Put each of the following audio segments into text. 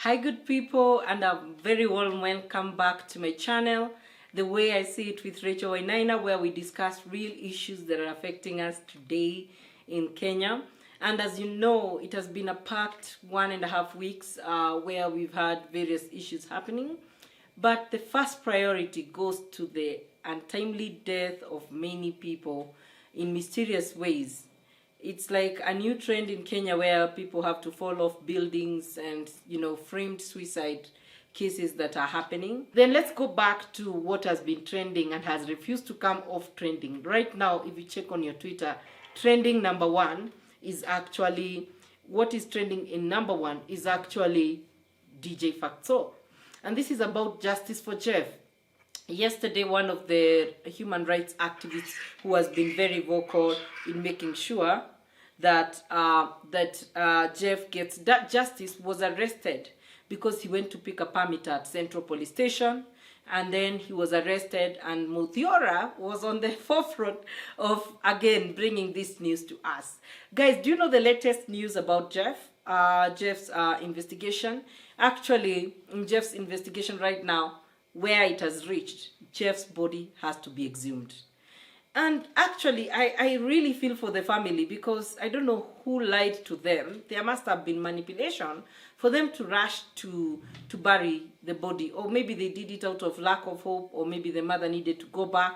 Hi good people, and a very warm welcome back to my channel, The Way I See It with Rachel Wainaina, where we discuss real issues that are affecting us today in Kenya. And as you know, it has been a packed 1.5 weeks where we've had various issues happening. But the first priority goes to the untimely death of many people in mysterious ways. It's like a new trend in Kenya where people have to fall off buildings and, framed suicide cases that are happening. Then let's go back to what has been trending and has refused to come off trending. Right now, if you check on your Twitter, trending number one is actually, what is trending in number one is actually DJ Faxto. And this is about justice for Jeff. Yesterday, one of the human rights activists who has been very vocal in making sure that Jeff gets that justice was arrested because he went to pick a permit at Central Police Station, and then he was arrested, and Muthiora was on the forefront of again bringing this news to us. Guys, do you know the latest news about Jeff's investigation? Actually, in Jeff's investigation right now, where it has reached, Jeff's body has to be exhumed. And actually, I really feel for the family, because I don't know who lied to them. There must have been manipulation for them to rush to bury the body. Or maybe they did it out of lack of hope, or maybe the mother needed to go back.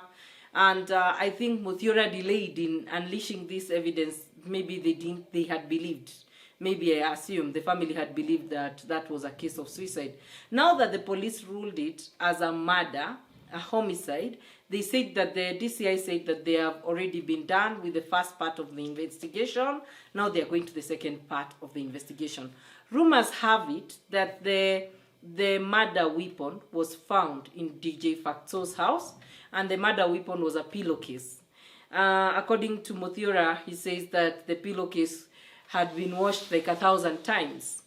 And I think Muthiora delayed in unleashing this evidence. Maybe they had believed. Maybe I assume the family had believed that that was a case of suicide. Now that the police ruled it as a murder, a homicide, they said that the DCI said that they have already been done with the first part of the investigation. Now they are going to the second part of the investigation. Rumors have it that the murder weapon was found in DJ Faxto's house, and the murder weapon was a pillowcase. According to Muthiora, he says that the pillowcase had been washed like 1,000 times.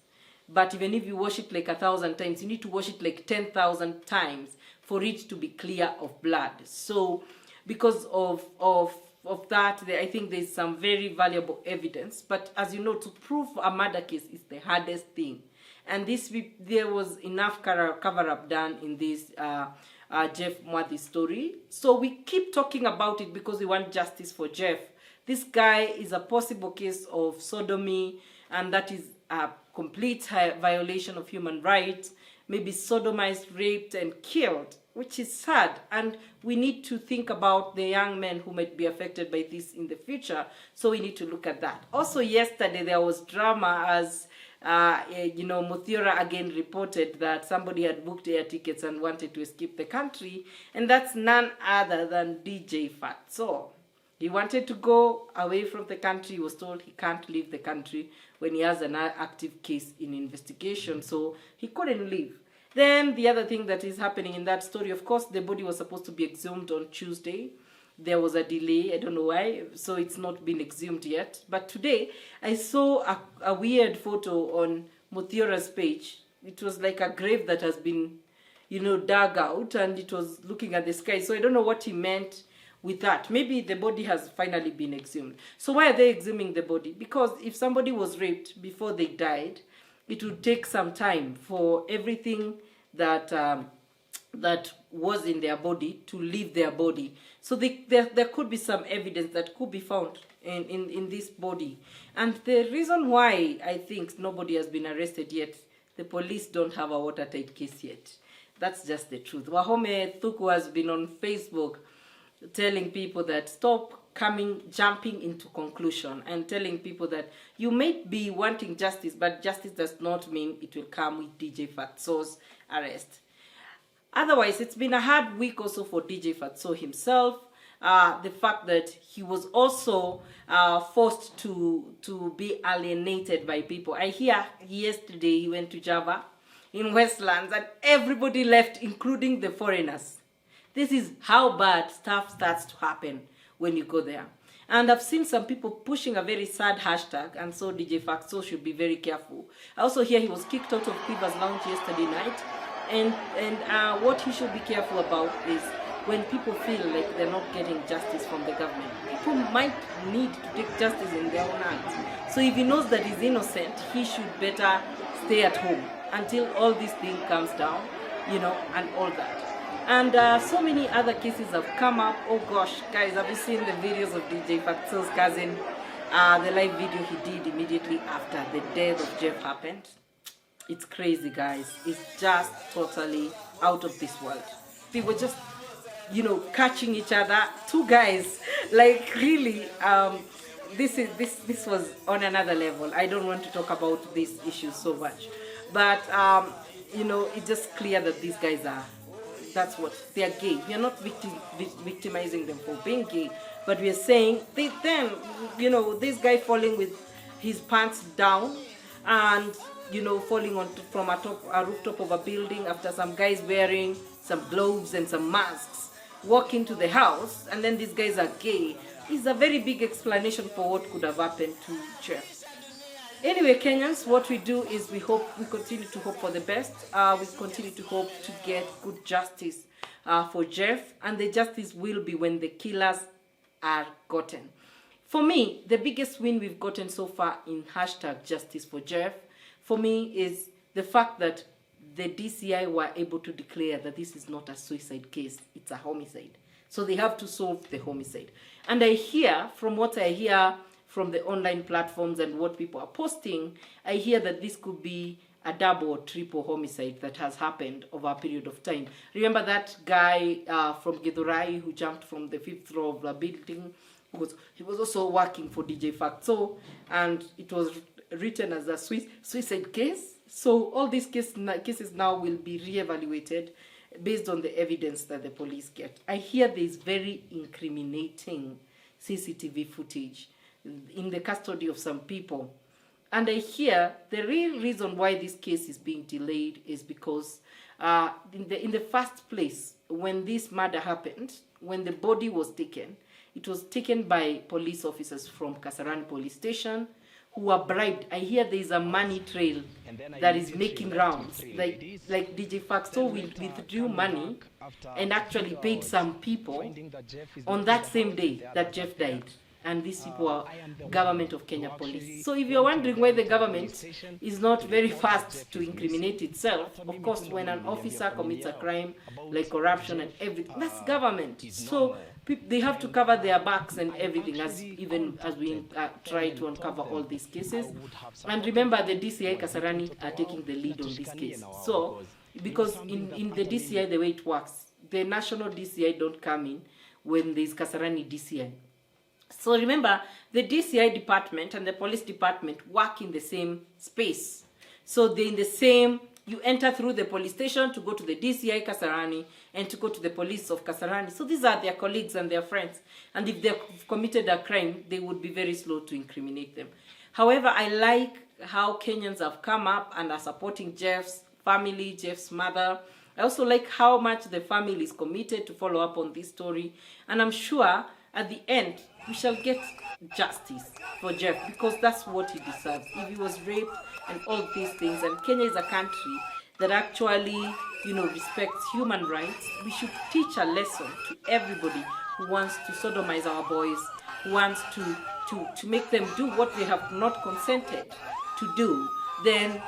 But even if you wash it like 1,000 times, you need to wash it like 10,000 times for it to be clear of blood. So because of that, I think there's some very valuable evidence. But as you know, to prove a murder case is the hardest thing. And there was enough cover-up done in this Jeff Mwathi story. So we keep talking about it because we want justice for Jeff. This guy is a possible case of sodomy, and that is a complete violation of human rights. Maybe sodomized, raped, and killed, which is sad. And we need to think about the young men who might be affected by this in the future. So we need to look at that. Also, yesterday there was drama as, Muthiora again reported that somebody had booked air tickets and wanted to escape the country. And that's none other than DJ Faxto. He wanted to go away from the country. He was told he can't leave the country when he has an active case in investigation, so he couldn't leave. Then the other thing that is happening in that story, of course, the body was supposed to be exhumed on Tuesday. There was a delay, I don't know why, so it's not been exhumed yet. But today, I saw a weird photo on Muthiora's page. It was like a grave that has been, dug out, and it was looking at the sky. So I don't know what he meant with that. Maybe the body has finally been exhumed. So why are they exhuming the body? Because if somebody was raped before they died, it would take some time for everything that that was in their body to leave their body. So there could be some evidence that could be found in this body. And the reason why I think nobody has been arrested yet, the police don't have a watertight case yet. That's just the truth. Wahome Thuku has been on Facebook telling people that stop jumping into conclusion, and telling people that you may be wanting justice, but justice does not mean it will come with DJ Faxto's arrest. Otherwise, it's been a hard week also for DJ Faxto himself. The fact that he was also forced to be alienated by people. I hear yesterday he went to Java in Westlands and everybody left, including the foreigners. This is how bad stuff starts to happen when you go there. And I've seen some people pushing a very sad hashtag, and so DJ Faxto should be very careful. I also hear he was kicked out of Quiver's Lounge yesterday night, and what he should be careful about is when people feel like they're not getting justice from the government. People might need to take justice in their own hands. So if he knows that he's innocent, he should better stay at home. until all this thing comes down, and all that. And so many other cases have come up. Oh gosh, guys, have you seen the videos of DJ Faxto's cousin? The live video he did immediately after the death of Jeff happened. It's crazy, guys. It's just totally out of this world. They were just, catching each other. Two guys, like really. This was on another level. I don't want to talk about these issues so much, but it's just clear that these guys are. That's what they are gay. We are not victimizing them for being gay, but we are saying this guy falling with his pants down and falling from a rooftop of a building after some guys wearing some gloves and some masks walk into the house, and then these guys are gay, is a very big explanation for what could have happened to Jeff. Anyway, Kenyans, what we do is we continue to hope for the best. We continue to hope to get good justice for Jeff, and the justice will be when the killers are gotten. For me, the biggest win we've gotten so far in #justice for Jeff, for me, is the fact that the DCI were able to declare that this is not a suicide case, it's a homicide. So they have to solve the homicide. And I hear, from what I hear from the online platforms and what people are posting, I hear that this could be a double or triple homicide that has happened over a period of time. Remember that guy from Githurai who jumped from the 5th floor of the building? He was also working for DJ Faxto, and it was written as a suicide case. So all these cases now will be re-evaluated based on the evidence that the police get. I hear there is very incriminating CCTV footage in the custody of some people. And I hear the real reason why this case is being delayed is because in the first place, when this murder happened, when the body was taken, it was taken by police officers from Kasarani police station who were bribed. I hear there is a money trail that is making rounds. Like DJ Faxto withdrew money and actually paid some people on that same day that Jeff died. And these people are government of Kenya police. So if you're wondering why the government is not very fast to incriminate itself, of course, when an officer commits a crime like corruption and everything, that's government. So they have to cover their backs and everything, as we try to uncover all these cases. And remember, the DCI Kasarani are taking the lead on this case. So, because in the DCI, the way it works, the national DCI don't come in when there's Kasarani DCI. So remember, the DCI department and the police department work in the same space. So they're in the same, you enter through the police station to go to the DCI Kasarani and to go to the police of Kasarani. So these are their colleagues and their friends. And if they've committed a crime, they would be very slow to incriminate them. However, I like how Kenyans have come up and are supporting Jeff's family, Jeff's mother. I also like how much the family is committed to follow up on this story. And I'm sure at the end, we shall get justice for Jeff, because that's what he deserves. If he was raped and all these things, and Kenya is a country that actually, respects human rights, we should teach a lesson to everybody who wants to sodomize our boys, who wants to make them do what they have not consented to do. Then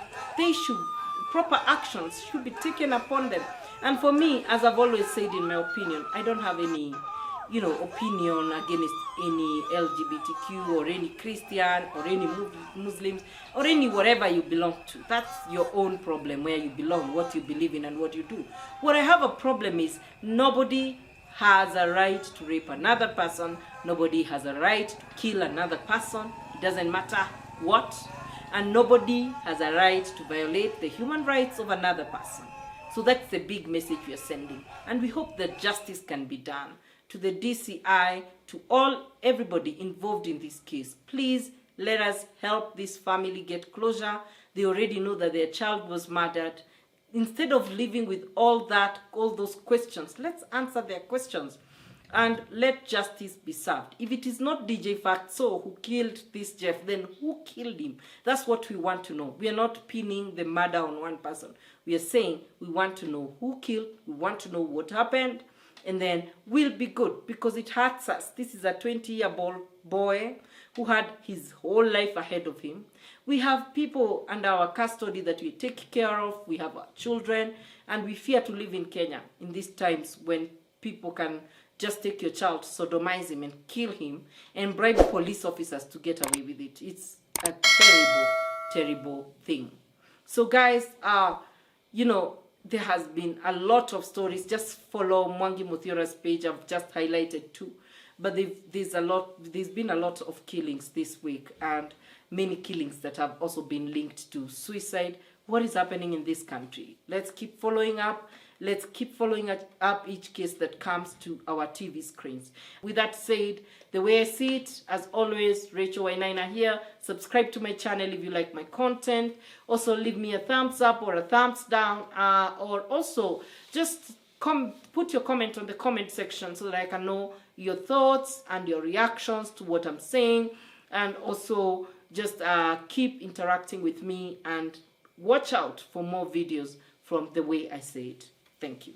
proper actions should be taken upon them. And for me, as I've always said, in my opinion, I don't have any opinion against any LGBTQ or any Christian or any Muslims or any whatever you belong to. That's your own problem, where you belong, what you believe in and what you do. What I have a problem is nobody has a right to rape another person. Nobody has a right to kill another person. It doesn't matter what. And nobody has a right to violate the human rights of another person. So that's the big message we are sending. And we hope that justice can be done to the DCI, to everybody involved in this case. Please let us help this family get closure. They already know that their child was murdered. Instead of living with all those questions, let's answer their questions and let justice be served. If it is not DJ Faxto who killed this Jeff, then who killed him? That's what we want to know. We are not pinning the murder on one person. We are saying we want to know who killed, we want to know what happened, and then we'll be good, because it hurts us. This is a 20-year-old boy who had his whole life ahead of him. We have people under our custody that we take care of. We have our children, and we fear to live in Kenya in these times when people can just take your child, sodomize him, and kill him, and bribe police officers to get away with it. It's a terrible, terrible thing. So guys, you know, there has been a lot of stories. Just follow Mwangi Muthiora's page. I've just highlighted two. But there's been a lot of killings this week, and many killings that have also been linked to suicide. What is happening in this country? Let's keep following up. Let's keep following up each case that comes to our TV screens. With that said, the way I see it, as always, Rachel Wainaina here. Subscribe to my channel if you like my content. Also, leave me a thumbs up or a thumbs down. Or also, just put your comment on the comment section so that I can know your thoughts and your reactions to what I'm saying. And also, just keep interacting with me and watch out for more videos from The Way I Say It. Thank you.